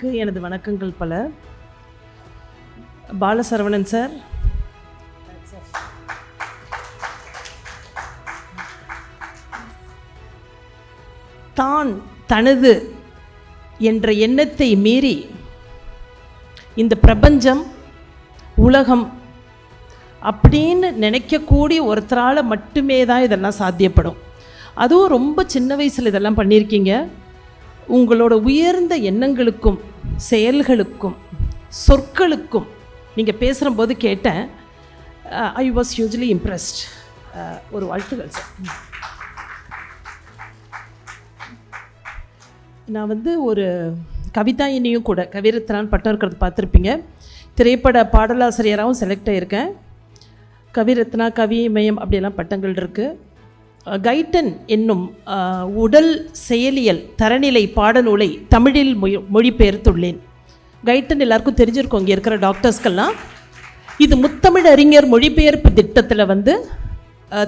அவர்களுக்கு எனது வணக்கங்கள் பல. பாலசரவணன் சார், தான் தனது என்ற எண்ணத்தை மீறி இந்த பிரபஞ்சம் உலகம் அப்படின்னு நினைக்கக்கூடிய ஒருத்தரால் மட்டுமே தான் இதெல்லாம் சாத்தியப்படும். அதுவும் ரொம்ப சின்ன வயசில் இதெல்லாம் பண்ணியிருக்கீங்க. உங்களோட உயர்ந்த எண்ணங்களுக்கும் செயல்களுக்கும் சொற்களுக்கும் நீங்கள் பேசுகிறபோது கேட்டேன். I was hugely impressed. ஒரு வாழ்த்துக்கள் சார். நான் ஒரு கவிதாயினியும் கூட, கவிரத்னான்னு பட்டம் இருக்கிறது பார்த்துருப்பீங்க. திரைப்பட பாடலாசிரியராகவும் செலக்ட் ஆகியிருக்கேன். கவிரத்னா, கவிமயம் அப்படியெல்லாம் பட்டங்கள் இருக்குது. கைட்டன் என்னும் உடல் செயலியல் தரநிலை பாடநூலை தமிழில் மொழிபெயர்த்துள்ளேன். கைட்டன் எல்லாருக்கும் தெரிஞ்சிருக்கும் இங்கே இருக்கிற டாக்டர்ஸ்க்கெல்லாம். இது முத்தமிழ் அறிஞர் மொழிபெயர்ப்பு திட்டத்தில்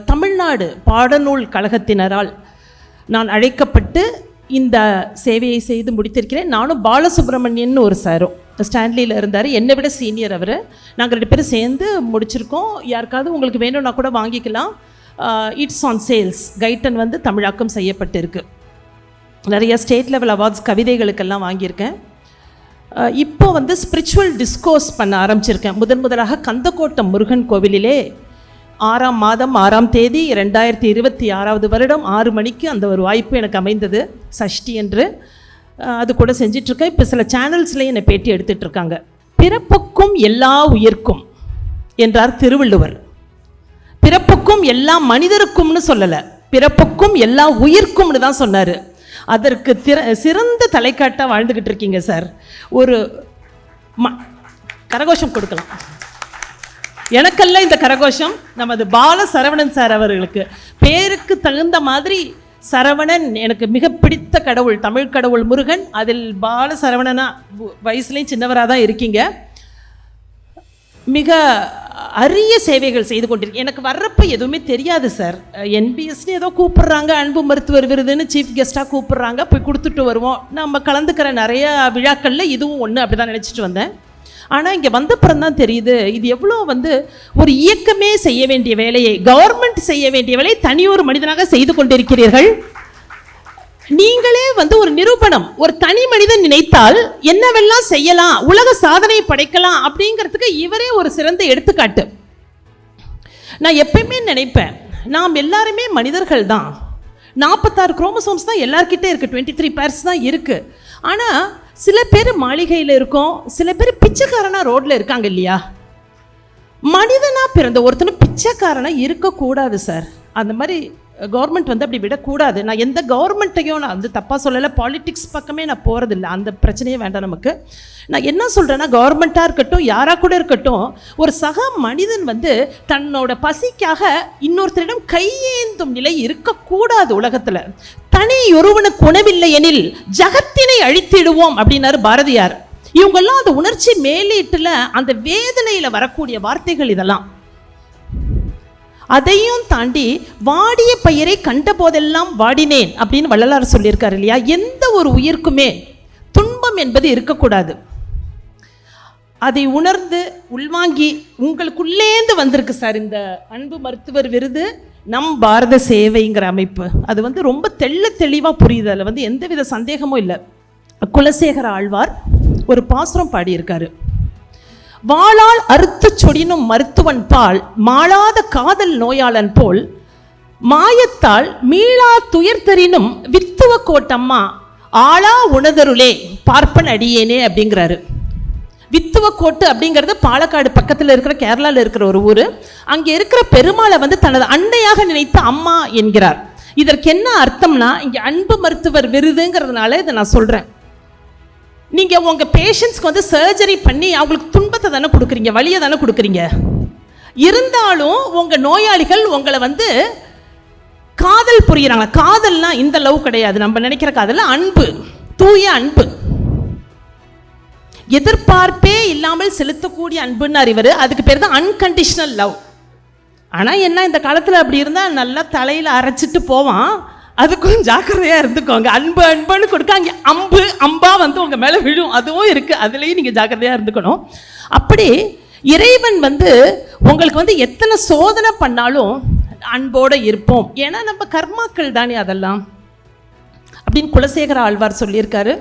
தமிழ்நாடு பாடநூல் கழகத்தினரால் நான் அழைக்கப்பட்டு இந்த சேவையை செய்து முடித்திருக்கிறேன். நானும் பாலசுப்ரமணியன் ஒரு சாரும் ஸ்டான்லியில் இருந்தார், என்னை விட சீனியர் அவர். நாங்கள் 2 பேரும் சேர்ந்து முடிச்சிருக்கோம். யாருக்காவது உங்களுக்கு வேணும்னா கூட வாங்கிக்கலாம். It's on sales. கைட்டன் தமிழாக்கம் செய்யப்பட்டிருக்கு. நிறைய ஸ்டேட் லெவல் அவார்ட்ஸ் கவிதைகளுக்கெல்லாம் வாங்கியிருக்கேன். இப்போ ஸ்பிரிச்சுவல் டிஸ்கோர்ஸ் பண்ண ஆரம்பிச்சிருக்கேன். முதலாக கந்தக்கோட்டம் முருகன் கோவிலிலே 6ஆம் மாதம் 6ஆம் தேதி 2026 வருடம் 6 மணிக்கு அந்த ஒரு வாய்ப்பு எனக்கு அமைந்தது. சஷ்டி என்று அது கூட செஞ்சிட்ருக்கேன். இப்போ சில சேனல்ஸ்லேயும் என்னை பேட்டி எடுத்துகிட்ருக்காங்க. பிறப்புக்கும் எல்லா உயிர்க்கும் என்றார் திருவள்ளுவர். பிறப்புக்கும் எல்லா மனிதருக்கும்னு சொல்லலை, பிறப்புக்கும் எல்லா உயிர்க்கும்னு தான் சொன்னார். அதற்கு சிறந்த தலைக்காட்டாக வாழ்ந்துக்கிட்டு இருக்கீங்க சார். ஒரு கரகோஷம் கொடுக்கலாம். எனக்கெல்லாம் இந்த கரகோஷம் நமது பாலசரவணன் சார் அவர்களுக்கு. பேருக்கு தகுந்த மாதிரி சரவணன் எனக்கு மிக பிடித்த கடவுள், தமிழ் கடவுள் முருகன். அதில் பாலசரவணனா வயசுலேயும் சின்னவராக தான் இருக்கீங்க. மிக அரிய சேவைகள் செய்து கொண்டிருக்கேன். எனக்கு வர்றப்போ எதுவுமே தெரியாது சார். என்பிஎஸ்னு ஏதோ கூப்பிட்றாங்க, அன்பு மருத்துவர் விருதுன்னு சீஃப் கெஸ்ட்டாக கூப்பிட்றாங்க, போய் கொடுத்துட்டு வருவோம். நம்ம கலந்துக்கிற நிறைய விழாக்களில் இதுவும் ஒன்று அப்படி தான் நினச்சிட்டு வந்தேன். ஆனால் இங்கே வந்தப்புறம் தான் தெரியுது இது எவ்வளோ ஒரு இயக்கமே செய்ய வேண்டிய வேலையை, கவர்மெண்ட் செய்ய வேண்டிய வேலையை தனியொரு மனிதனாக செய்து கொண்டிருக்கிறீர்கள். நீங்களே ஒரு நிரூபணம். ஒரு தனி மனிதன் நினைத்தால் என்னவெல்லாம் செய்யலாம், உலக சாதனை படைக்கலாம் அப்படிங்கிறதுக்கு இவரே ஒரு சிறந்த எடுத்துக்காட்டு. நான் எப்பயுமே நினைப்பேன், நாம் எல்லாருமே மனிதர்கள் தான். 46 குரோமோசோம்ஸ் தான் எல்லார்கிட்டே இருக்குது, 23 பேர்ஸ் தான் இருக்குது. ஆனால் சில பேர் மாளிகையில் இருக்கோம், சில பேர் பிச்சைக்காரனா ரோட்டில் இருக்காங்க இல்லையா? மனிதனாக பிறந்த ஒருத்தனும் பிச்சைக்காரனாக இருக்கக்கூடாது சார். அந்த மாதிரி கவர்மெண்ட் அப்படி விடக்கூடாது. நான் எந்த கவர்மெண்ட்டையும் நான் தப்பாக சொல்லலை, பாலிட்டிக்ஸ் பக்கமே நான் போகிறதில்லை, அந்த பிரச்சனையே வேண்டாம் நமக்கு. நான் என்ன சொல்கிறேன்னா, கவர்மெண்ட்டாக இருக்கட்டும், யாராக கூட இருக்கட்டும், ஒரு சக மனிதன் தன்னோட பசிக்காக இன்னொருத்தரிடம் கையேந்தும் நிலை இருக்கக்கூடாது உலகத்தில். தனி ஒருவனுக்கு உணவில்லை எனில் ஜகத்தினை அழித்திடுவோம் அப்படின்னாரு பாரதியார். இவங்கெல்லாம் அந்த உணர்ச்சி மேலீட்டில் அந்த வேதனையில் வரக்கூடிய வார்த்தைகள் இதெல்லாம். அதையும் தாண்டி வாடிய பயிரை கண்ட போதெல்லாம் வாடினேன் அப்படின்னு வள்ளலார் சொல்லியிருக்காரு இல்லையா? எந்த ஒரு உயிர்க்குமே துன்பம் என்பது இருக்கக்கூடாது. அதை உணர்ந்து உள்வாங்கி உங்களுக்குள்ளேந்து வந்திருக்கு சார் இந்த அன்பு மருத்துவர் விருது, நம் பாரத சேவைங்கிற அமைப்பு. அது ரொம்ப தெளிவாக புரியுது. அதில் எந்தவித சந்தேகமும் இல்லை. குலசேகர ஆழ்வார் ஒரு பாசுரம் பாடியிருக்காரு. வாளால் அறுத்து சொடினும் மருத்துவன் பால் மாளாத காதல் நோயாளன் போல் மாயத்தால் மீளா துயர்த்தரினும் வித்துவ கோட்டம்மா ஆளா உணதருளே பார்ப்பன் அடியேனே அப்படிங்கிறாரு. வித்துவ கோட்டு அப்படிங்கிறது பாலக்காடு பக்கத்தில் இருக்கிற, கேரளாவில் இருக்கிற ஒரு ஊர். அங்கே இருக்கிற பெருமாளை தனது அன்னையாக நினைத்த அம்மா என்கிறார். இதற்கு என்ன அர்த்தம்னா, இங்கே அன்பு மருத்துவர் விருதுங்கிறதுனால இதை நான் சொல்கிறேன். நீங்கள் உங்கள் பேஷண்ட்ஸ்க்கு சர்ஜரி பண்ணி அவங்களுக்கு துன்பத்தை தானே கொடுக்குறீங்க, வலியை தானே கொடுக்குறீங்க. இருந்தாலும் உங்கள் நோயாளிகள் உங்களை காதல் புரிகிறாங்க. காதல்னா இந்த லவ் கிடையாது, நம்ம நினைக்கிற காதல் அன்பு, தூய அன்பு, எதிர்பார்ப்பே இல்லாமல் செலுத்தக்கூடிய அன்புன்னார் இவர். அதுக்கு பேர் தான் அன்கண்டிஷனல் லவ். ஆனால் என்ன, இந்த காலத்தில் அப்படி இருந்தால் நல்லா தலையில் அரைச்சிட்டு போவான். அதுக்கும் ஜாக்கிரதையாக இருந்துக்கோங்க. அன்பு அன்புன்னு கொடுக்க அங்கே அம்பா வந்து உங்கள் மேலே விழும், அதுவும் இருக்குது. அதுலேயும் நீங்கள் ஜாக்கிரதையாக இருந்துக்கணும். அப்படி இறைவன் வந்து உங்களுக்கு வந்து எத்தனை சோதனை பண்ணாலும் அன்போடு இருப்போம். ஏன்னா நம்ம கர்மாக்கள் தானே அதெல்லாம் அப்படின்னு குலசேகர ஆழ்வார் சொல்லியிருக்காரு.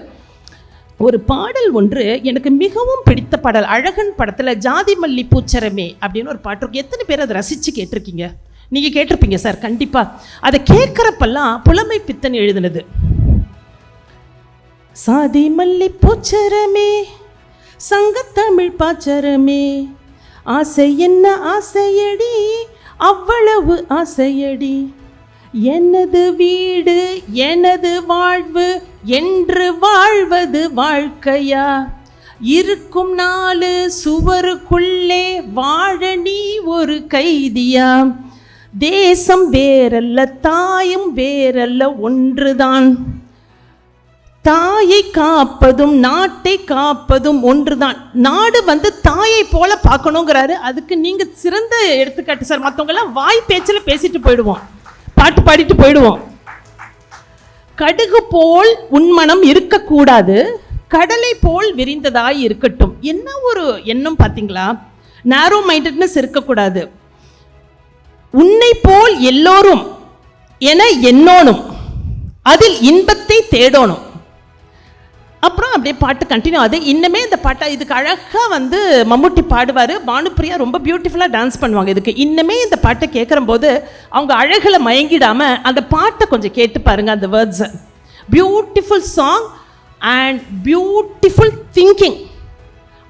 ஒரு பாடல் ஒன்று எனக்கு மிகவும் பிடித்த பாடல், அழகன் படத்தில் ஜாதி மல்லி பூச்சரமே அப்படின்னு ஒரு பாட்டு இருக்கு. எத்தனை பேர் அதை ரசித்து கேட்டிருக்கீங்க? நீங்கள் கேட்டிருப்பீங்க சார், கண்டிப்பாக. அதை கேட்குறப்பெல்லாம் புலமை பித்தன் எழுதினது. சாதி மல்லி பூச்சரமே சங்கத்தமிழ் பாச்சரமே, ஆசை என்ன ஆசையடி அவ்வளவு ஆசையடி, எனது வீடு எனது வாழ்வு என்று வாழ்வது வாழ்க்கையா, இருக்கும் 4 சுவருக்குள்ளே வாழ நீ ஒரு கைதியா, தேசம் வேறல்ல தாயும் வேறல்ல ஒன்றுதான், தாயை காப்பதும் நாட்டை காப்பதும் ஒன்றுதான். நாடு வந்து தாயை போல பார்க்கணுங்கிறாரு. அதுக்கு நீங்க சிறந்த எடுத்துக்காட்டு சார். மற்றவங்க எல்லாம் வாய் பேச்சில் பேசிட்டு போயிடுவோம், பாட்டு பாடிட்டு போயிடுவோம். கடுகு போல் உன்மனம் இருக்கக்கூடாது, கடலை போல் விரிந்ததாய் இருக்கட்டும். என்ன ஒரு எண்ணம் பார்த்தீங்களா? நேரோ மைண்டட்னஸ் இருக்கக்கூடாது. உன்னை போல் எல்லோரும் என எண்ணோனும், அதில் இன்பத்தை தேடணும். அப்புறம் அப்படியே பாட்டு கண்டினியூ ஆகுது. இன்னுமே இந்த பாட்டை இதுக்கு அழகாக வந்து மம்முட்டி பாடுவார், பானுப்பிரியா ரொம்ப பியூட்டிஃபுல்லாக டான்ஸ் பண்ணுவாங்க இதுக்கு. இன்னுமே இந்த பாட்டை கேட்குற போது அவங்க அழகில் மயங்கிடாமல் அந்த பாட்டை கொஞ்சம் கேட்டு பாருங்கள். அந்த வேர்ட்ஸை, beautiful song and beautiful thinking.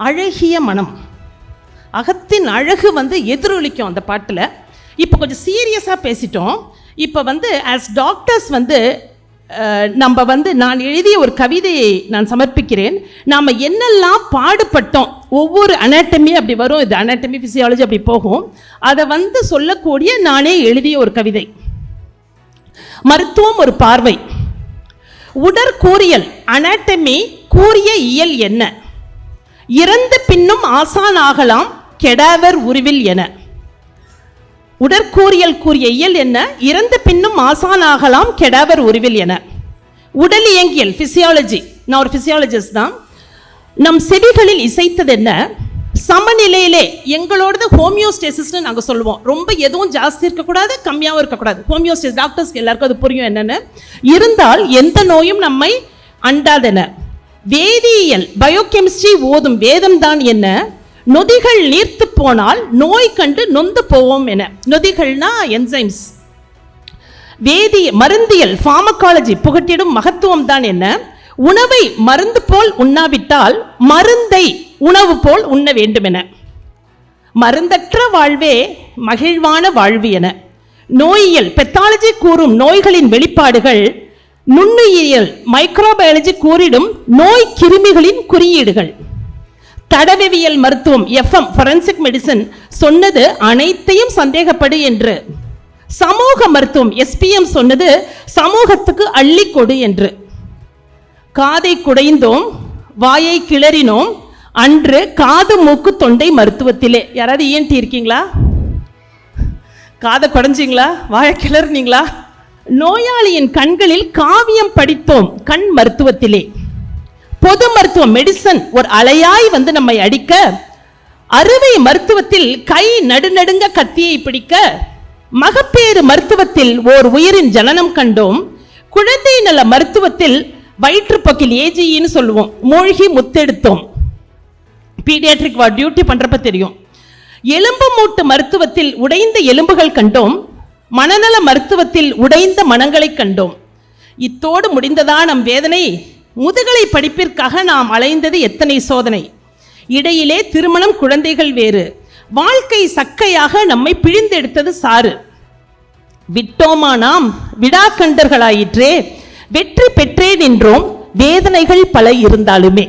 அழகிய மனம், அகத்தின் அழகு வந்து எதிரொலிக்கும் அந்த பாட்டில். இப்போ கொஞ்சம் சீரியஸாக பேசிட்டோம். இப்போ வந்து ஆஸ் டாக்டர்ஸ் வந்து நம்ம வந்து நான் எழுதிய ஒரு கவிதையை நான் சமர்ப்பிக்கிறேன். நாம் என்னெல்லாம் பாடுபட்டோம், ஒவ்வொரு அனாட்டமி அப்படி வரும், இது அனாட்டமி ஃபிசியாலஜி அப்படி போகும், அதை வந்து சொல்லக்கூடிய நானே எழுதிய ஒரு கவிதை. மருத்துவம் ஒரு பார்வை, உடற்கூறியல் அனாட்டமி கூறிய இயல் என்ன, இறந்த பின்னும் ஆசான் ஆகலாம் கெடாவர் உருவில் என. உடற்கூறியல் கூறிய இயல் என்ன, இறந்த பின்னும் ஆசான் ஆகலாம் கெடாவர் உருவில் என. உடல் இயங்கியல் பிசியாலஜி, நான் ஒரு பிசியாலஜிஸ்ட் தான். நம் செவிகளில் இசைத்தது என்ன, சமநிலையிலே எங்களோடது ஹோமியோஸ்டேசிஸ்ன்னு நாங்கள் சொல்லுவோம். ரொம்ப எதுவும் ஜாஸ்தி இருக்கக்கூடாது, கம்மியாகவும் இருக்கக்கூடாது. ஹோமியோஸ்டேசிஸ் டாக்டர்ஸ்க்கு எல்லாருக்கும் அது புரியும் என்னென்னு. இருந்தால் எந்த நோயும் நம்மை அண்டாதென. வேதியியல் பயோகெமிஸ்ட்ரி ஓதும் வேதம் தான் என்ன, நொதிகள் நீர்த்து போனால் நோய் கண்டு நொந்து போவோம் என. நொதிகள்னா என்சைம்ஸ். மருந்தியல் ஃபார்மகாலஜி புகட்டிடும் மகத்துவம் தான் என்ன, உணவை மருந்து போல் உண்ணாவிட்டால் மருந்தை உணவு போல் உண்ண வேண்டும் என. மருந்தற்ற வாழ்வே மகிழ்வான வாழ்வு என. நோயியல் பெத்தாலஜி கூறும் நோய்களின் வெளிப்பாடுகள், நுண்ணுயிரியல் மைக்ரோபயாலஜி கூறிடும் நோய் கிருமிகளின் குறியீடுகள். தடவியல் மருத்துவம் எஃப்எம் ஃபொரென்சிக் மெடிசன் சொன்னது அனைத்தையும் சந்தேகப்படு என்று. சமூக மருத்துவம் எஸ்பிஎம் சொன்னது சமூகத்துக்கு அள்ளி கொடு என்று. காதை குடைந்தோம் வாயை கிளறினோம் அன்று காது மூக்கு தொண்டை மருத்துவத்திலே. யாராவது இஎன்டி இருக்கீங்களா? காதை குடைஞ்சிங்களா? வாயை கிளறினீங்களா? நோயாளியின் கண்களில் காவியம் படித்தோம் கண் மருத்துவத்திலே. பொது மருத்துவம் மெடிசன் ஒரு அலையாய் வந்து நம்மை அடிக்க, அறுவை மருத்துவத்தில் கை நடுநடுங்க கத்தியை பிடிக்க, மகப்பேறு மருத்துவத்தில் ஓர் உயிரின் ஜனனம் கண்டோம், குழந்தை நல மருத்துவத்தில் வயிற்றுப்போக்கில் ஏஜின்னு சொல்லுவோம் மூழ்கி முத்தெடுத்தோம். பீடியாட்ரிக் வார்டு டியூட்டி பண்றப்ப தெரியும். எலும்பு மூட்டு மருத்துவத்தில் உடைந்த எலும்புகள் கண்டோம், மனநல மருத்துவத்தில் உடைந்த மனங்களை கண்டோம். இத்தோடு முடிந்ததா நம் வேதனை, முதுகலை படிப்பிற்காக நாம் அலைந்தது எத்தனை சோதனை, இடையிலே திருமணம் குழந்தைகள் வேறு, வாழ்க்கை சக்கையாக நம்மை பிழிந்தெடுத்தது சாறு. விட்டோமா நாம் விடாக்கண்டர்களாயிற்றே, வெற்றி பெற்றே நின்றோம் வேதனைகள் பல இருந்தாலுமே.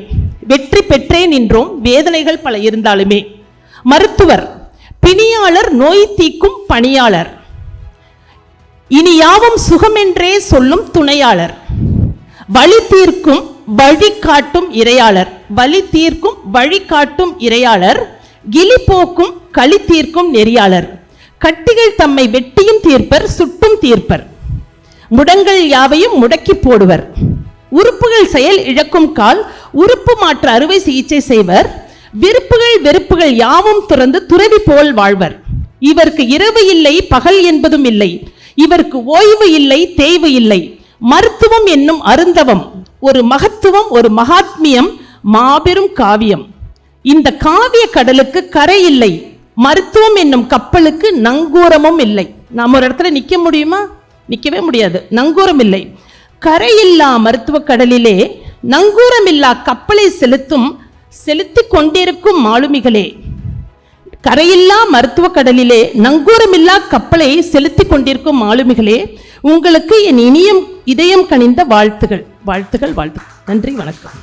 வெற்றி பெற்றே நின்றோம் வேதனைகள் பல இருந்தாலுமே. மருத்துவர் பிணியாளர் நோய் தீக்கும் பணியாளர், இனி யாவும் சுகமென்றே சொல்லும் துணையாளர், வழி தீர்க்கும் வழிகாட்டும் இறையாளர். வழி தீர்க்கும் வழிகாட்டும் இறையாளர், கிளி போக்கும் களி தீர்க்கும் நெறியாளர். கட்டிகள் தம்மை வெட்டியும் தீர்ப்பர் சுட்டும் தீர்ப்பர். முடங்கள் யாவையும் முடக்கி போடுவர். உறுப்புகள் செயல் இழக்கும் கால் உறுப்பு மாற்று அறுவை சிகிச்சை செய்வர். விருப்புகள் வெறுப்புகள் யாவும் துறந்து துறவி போல் வாழ்வர். இவருக்கு இரவு இல்லை பகல் என்பதும் இல்லை. இவருக்கு ஓய்வு இல்லை தேய்வு இல்லை. மருத்துவம் என்னும் அருந்தவம் ஒரு மகத்துவம் ஒரு மகாத்மியம் மாபெரும் காவியம். இந்த காவிய கடலுக்கு கரை இல்லை. மருத்துவம் என்னும் கப்பலுக்கு நங்கூரமும் இல்லை. நாம் ஒரு இடத்துல நிற்க முடியுமா? நிற்கவே முடியாது. நங்கூரம் இல்லை. கரையில்லா மருத்துவ கடலிலே நங்கூரமில்லா கப்பலை செலுத்திக் கொண்டிருக்கும் மாலுமிகளே. கரையில்லா மருத்துவ கடலிலே நங்கூரமில்லா கப்பலை செலுத்திக் கொண்டிருக்கும் மாலுமிகளே, உங்களுக்கு என் இனியும் இதயம் கனிந்த வாழ்த்துகள் வாழ்த்துகள் வாழ்த்துக்கள். நன்றி, வணக்கம்.